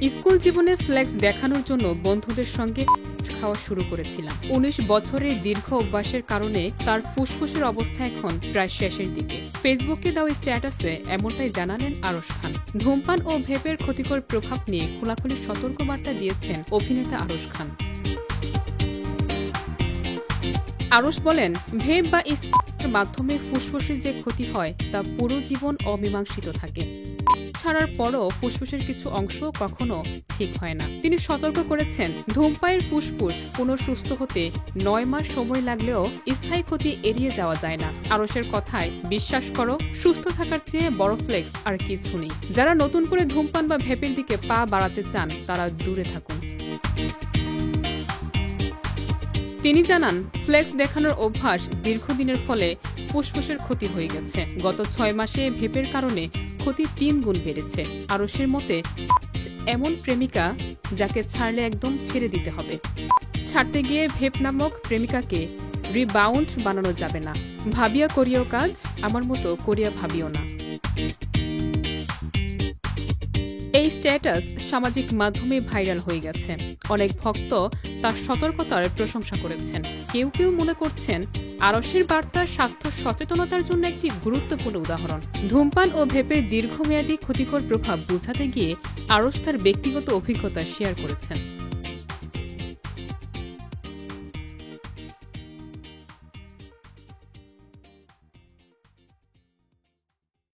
School জীবনে flakes দেখানোর জন্য বন্ধুদের সঙ্গে খাওয়া শুরু করেছিলাম। ১৯ বছরের দীর্ঘ অভ্যাসের কারণে তার ফুসফুসের অবস্থা এখন প্রায় শেষের দিকে। ফেসবুকে দেওয়া স্ট্যাটাসে এমনটাই জানালেন আরশ খান। ধূমপান ও ভেপের ক্ষতিকর প্রভাব নিয়ে খোলাখুলি সতর্কবার্তা দিয়েছেন অভিনেতা আরশ খান। আরশ বলেন, ভেপ বা ইস্পাতের মাধ্যমে ফুসফুসে যে ক্ষতি হয় তা পুরো জীবন অমীমাংসিত থাকে। ছাড়ার পরও ফুসফুসের কিছু অংশ কখনো ঠিক হয় না। তিনি সতর্ক করেছেন, ধূমপানের ফুসফুস পুনঃসুস্থ হতে ৯ মাস সময় লাগলেও স্থায়ী ক্ষতি এড়িয়ে যাওয়া যায় না। আরশের কথায় বিশ্বাস করো, সুস্থ থাকার চেয়ে বড় ফ্লেক্স আর কিছু নেই। যারা নতুন করে ধূমপান বা ভেপের দিকে পা বাড়াতে চান তারা দূরে থাকুন। তিনি জানান, ফ্লেক্স দেখানোর অভ্যাস দীর্ঘদিনের ফলে ফুসফুসের ক্ষতি হয়ে গেছে। গত ৬ মাসে ভেপের কারণে ক্ষতি ৩ গুণ বেড়েছে। আরশের মতে, এমন প্রেমিকা যাকে ছাড়লে একদম ছেড়ে দিতে হবে। ছাড়তে গিয়ে ভেপ নামক প্রেমিকাকে রিবাউন্ড বানানো যাবে না। ভাবিয়া করিও কাজ, আমার মতো করিয়া ভাবিও না। এই স্ট্যাটাস সামাজিক মাধ্যমে ভাইরাল হয়ে গেছে। অনেক ভক্ত তার সতর্কতার প্রশংসা করেছেন। কেউ কেউ মনে করছেন, আরশের বার্তা স্বাস্থ্য সচেতনতার জন্য একটি গুরুত্বপূর্ণ উদাহরণ। ধূমপান ও ভেপের দীর্ঘমেয়াদী ক্ষতিকর প্রভাব বোঝাতে গিয়ে আরশ তার ব্যক্তিগত অভিজ্ঞতা শেয়ার করেছেন।